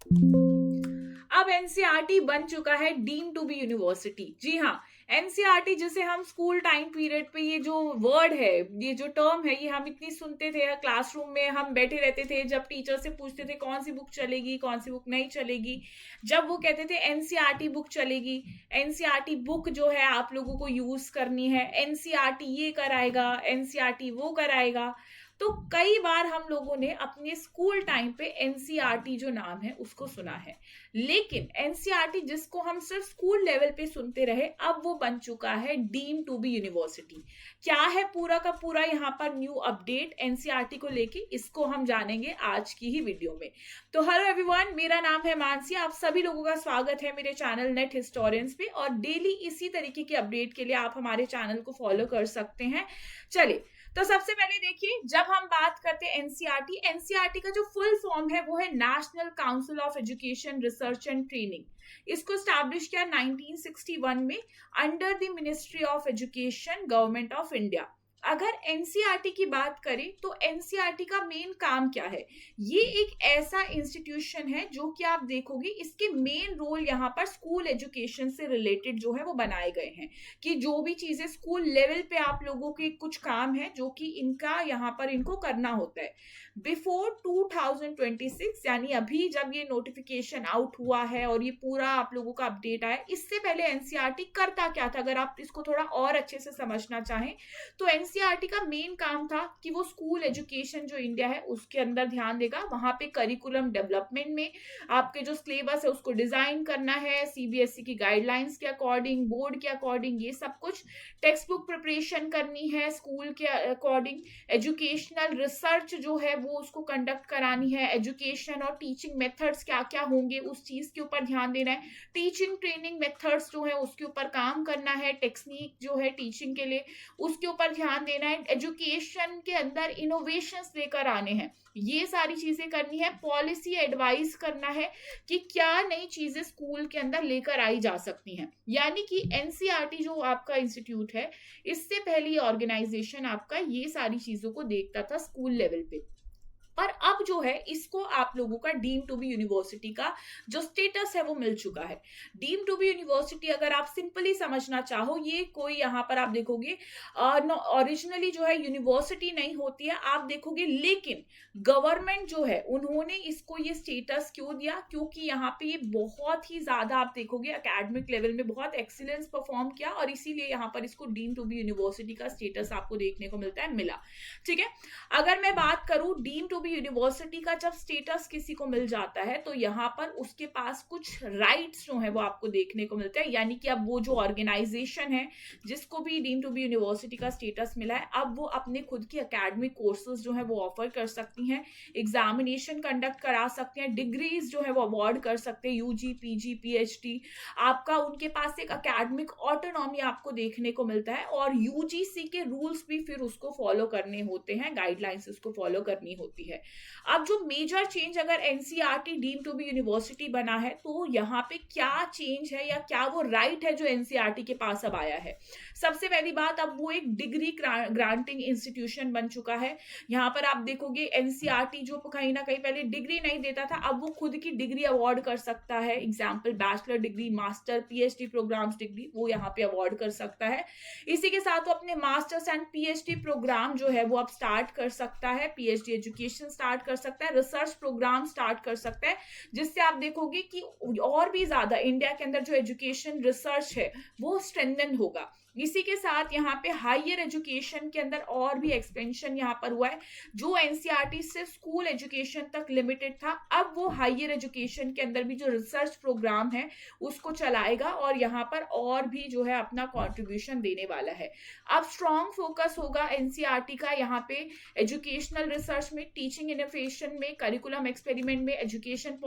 अब एनसीईआरटी बन चुका है डीम टू बी यूनिवर्सिटी। जी हाँ, एनसीईआरटी जिसे हम स्कूल टाइम पीरियड पे, ये जो वर्ड है, ये जो टर्म है, ये हम इतनी सुनते थे, क्लासरूम में हम बैठे रहते थे, जब टीचर से पूछते थे कौन सी बुक चलेगी, कौन सी बुक नहीं चलेगी, जब वो कहते थे एनसीईआरटी बुक चलेगी, एनसीईआरटी बुक जो है आप लोगों को यूज करनी है, एनसीईआरटी ये कराएगा, एनसीईआरटी वो कराएगा। तो कई बार हम लोगों ने अपने स्कूल टाइम पे एनसीईआरटी जो नाम है उसको सुना है, लेकिन एनसीईआरटी जिसको हम सिर्फ स्कूल लेवल पे सुनते रहे, अब वो बन चुका है डीम टू बी यूनिवर्सिटी। क्या है पूरा का पूरा यहाँ पर न्यू अपडेट एनसीईआरटी को लेके, इसको हम जानेंगे आज की ही वीडियो में। तो हेलो एवरीवन, मेरा नाम है मानसी, आप सभी लोगों का स्वागत है मेरे चैनल नेट हिस्टोरियंस पे, और डेली इसी तरीके की अपडेट के लिए आप हमारे चैनल को फॉलो कर सकते हैं। चलिए, तो सबसे पहले देखिए, जब हम बात करते हैं एनसीईआरटी, एनसीईआरटी का जो फुल फॉर्म है वो है national council of education research and training. इसको स्टैब्लिश किया 1961 में under the ministry of education, government of India. अगर एनसीईआरटी की बात करें तो एनसीईआरटी का मेन काम क्या है? ये एक ऐसा इंस्टीट्यूशन है जो कि आप देखोगे इसके मेन रोल यहाँ पर स्कूल एजुकेशन से रिलेटेड जो है वो बनाए गए हैं, कि जो भी चीजें स्कूल लेवल पे आप लोगों के कुछ काम है जो कि इनका यहाँ पर इनको करना होता है। बिफोर 2026, यानी अभी जब ये नोटिफिकेशन आउट हुआ है और ये पूरा आप लोगों का अपडेट आया, इससे पहले एनसीईआरटी करता क्या था, अगर आप इसको थोड़ा और अच्छे से समझना चाहें तो एनसीईआरटी का मेन काम था कि वो स्कूल एजुकेशन जो इंडिया है उसके अंदर ध्यान देगा, वहां पे करिकुलम डेवलपमेंट में आपके जो सिलेबस है उसको डिजाइन करना है सीबीएसई की गाइडलाइंस के अकॉर्डिंग, बोर्ड के अकॉर्डिंग, ये सब कुछ टेक्स्ट बुक प्रिपरेशन करनी है स्कूल के अकॉर्डिंग, एजुकेशनल रिसर्च जो है वो उसको कंडक्ट करानी है, एजुकेशन और टीचिंग मेथड्स क्या क्या होंगे उस चीज के ऊपर ध्यान देना है, टीचिंग ट्रेनिंग मेथड्स जो है उसके ऊपर काम करना है, टेक्निक जो है टीचिंग के लिए उसके ऊपर ध्यान देना है, एजुकेशन के अंदर इनोवेशंस लेकर आने हैं, ये सारी चीजें करनी है, पॉलिसी एडवाइस करना है कि क्या नई चीजें स्कूल के अंदर लेकर आई जा सकती हैं। यानी कि एनसीईआरटी जो आपका इंस्टीट्यूट है, इससे पहले ऑर्गेनाइजेशन आपका ये सारी चीजों को देखता था स्कूल लेवल पे, और अब जो है इसको आप लोगों का डीम टू बी यूनिवर्सिटी का जो स्टेटस है वो मिल चुका है। डीम टू बी यूनिवर्सिटी अगर आप सिंपली समझना चाहो, ये कोई यहाँ पर आप देखोगे ओरिजिनली जो है यूनिवर्सिटी नहीं होती है, आप देखोगे, लेकिन गवर्नमेंट जो है उन्होंने इसको ये स्टेटस क्यों दिया, क्योंकि यहाँ पे ये बहुत ही ज्यादा आप देखोगे एकेडमिक लेवल में बहुत एक्सीलेंस परफॉर्म किया, और इसीलिए यहाँ पर इसको डीम टू बी यूनिवर्सिटी का स्टेटस आपको देखने को मिलता है, मिला। ठीक है, अगर मैं बात करूं डीम टू बी यूनिवर्सिटी का जब स्टेटस किसी को मिल जाता है तो यहाँ पर उसके पास कुछ राइट्स जो है वो आपको देखने को मिलता है, यानी कि अब वो जो ऑर्गेनाइजेशन है जिसको भी डीम टू बी यूनिवर्सिटी का स्टेटस मिला है, अब वो अपने खुद के एकेडमिक कोर्सेज जो है वो ऑफर कर सकती हैं, एग्जामिनेशन कंडक्ट करा सकते हैं, डिग्रीज जो है वो अवार्ड कर सकते हैं, यूजी पीजी पीएचडी, आपका उनके पास एक एकेडमिक ऑटोनॉमी आपको देखने को मिलता है, और यूजीसी के रूल्स भी फिर उसको फॉलो करने होते हैं, गाइडलाइंस उसको फॉलो करनी होती है। अब जो मेजर चेंज अगर NCERT deem to be university बना है तो यहाँ पे क्या चेंज है या क्या वो राइट है जो एनसीईआरटी के पास अब आया है? सबसे पहली बात, अब वो एक डिग्री ग्रांटिंग इंस्टीट्यूशन बन चुका है। यहाँ पर आप देखोगे एनसीईआरटी जो कहीं ना कहीं पहले डिग्री नहीं देता था, अब वो खुद की डिग्री अवार्ड कर सकता है, example bachelor degree, master, PhD programs degree वो यहाँ पे अवार्ड कर सकता है। इसी के साथ वो अपने मास्टर्स एंड पीएचडी प्रोग्राम जो है वो अब स्टार्ट कर सकता है, पीएचडी एजुकेशन स्टार्ट कर सकता है, रिसर्च प्रोग्राम स्टार्ट कर सकता है, जिससे आप देखोगे कि और भी ज्यादा इंडिया के अंदर जो एजुकेशन रिसर्च है वो स्ट्रेंथन होगा। इसी के साथ यहाँ पे हायर एजुकेशन के अंदर और भी एक्सपेंशन यहाँ पर हुआ है, जो एनसीईआरटी सिर्फ स्कूल एजुकेशन तक लिमिटेड था, अब वो हायर एजुकेशन के अंदर भी जो रिसर्च प्रोग्राम है उसको चलाएगा, और यहाँ पर और भी जो है अपना कंट्रीब्यूशन देने वाला है। अब स्ट्रॉन्ग फोकस होगा एनसीईआरटी का यहाँ पे एजुकेशनल रिसर्च में, टीचिंग इनोवेशन में, करिकुलम एक्सपेरिमेंट में, एजुकेशन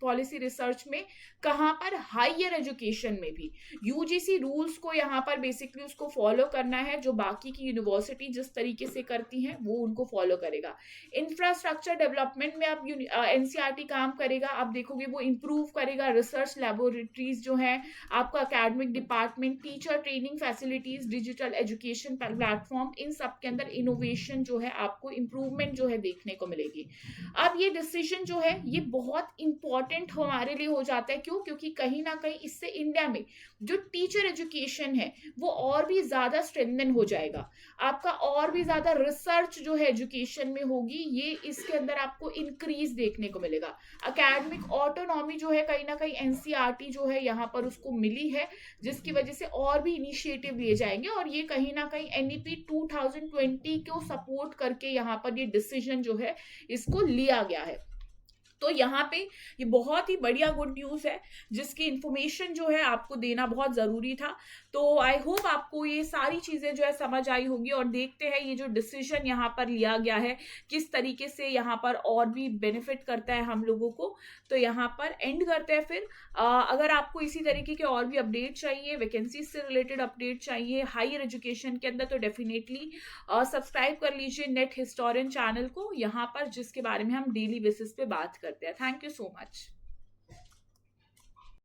पॉलिसी रिसर्च में, कहाँ पर हायर एजुकेशन में भी यूजीसी रूल्स को यहाँ पर बेसिक बेसिकली उसको फॉलो करना है, जो बाकी की यूनिवर्सिटी जिस तरीके से करती हैं वो उनको फॉलो करेगा। इंफ्रास्ट्रक्चर डेवलपमेंट में अब एनसीईआरटी काम करेगा, आप देखोगे वो इम्प्रूव करेगा रिसर्च लेबोरेटरीज जो है, आपका academic department, teacher training facilities, digital education platform, इन सब के अंदर इनोवेशन जो है आपको इम्प्रूवमेंट जो है देखने को मिलेगी। अब ये डिसीजन जो है ये बहुत इंपॉर्टेंट हमारे लिए हो जाता है, क्यों? क्योंकि कहीं ना कहीं इससे इंडिया में जो टीचर एजुकेशन है वो और भी ज्यादा स्ट्रेंथन हो जाएगा, आपका और भी ज्यादा रिसर्च जो है एजुकेशन में होगी, ये इसके अंदर आपको इंक्रीज देखने को मिलेगा। एकेडमिक ऑटोनॉमी जो है कहीं ना कहीं एनसीईआरटी जो है यहाँ पर उसको मिली है, जिसकी वजह से और भी इनिशिएटिव लिए जाएंगे, और ये कहीं ना कहीं एनईपी 2020 को सपोर्ट करके यहाँ पर ये डिसीजन जो है इसको लिया गया है। तो यहाँ पे ये बहुत ही बढ़िया गुड न्यूज है, जिसकी इंफॉर्मेशन जो है आपको देना बहुत जरूरी था। तो आई होप आपको ये सारी चीजें जो है समझ आई होंगी, और देखते हैं ये जो डिसीजन यहाँ पर लिया गया है किस तरीके से यहाँ पर और भी बेनिफिट करता है हम लोगों को। तो यहाँ पर एंड करते हैं फिर। अगर आपको इसी तरीके के और भी अपडेट चाहिए, वैकेंसी से रिलेटेड अपडेट चाहिए हायर एजुकेशन के अंदर, तो डेफिनेटली सब्सक्राइब कर लीजिए नेट हिस्टोरियन चैनल को यहाँ पर, जिसके बारे में हम डेली बेसिस पे बात करते हैं। Thank you so much.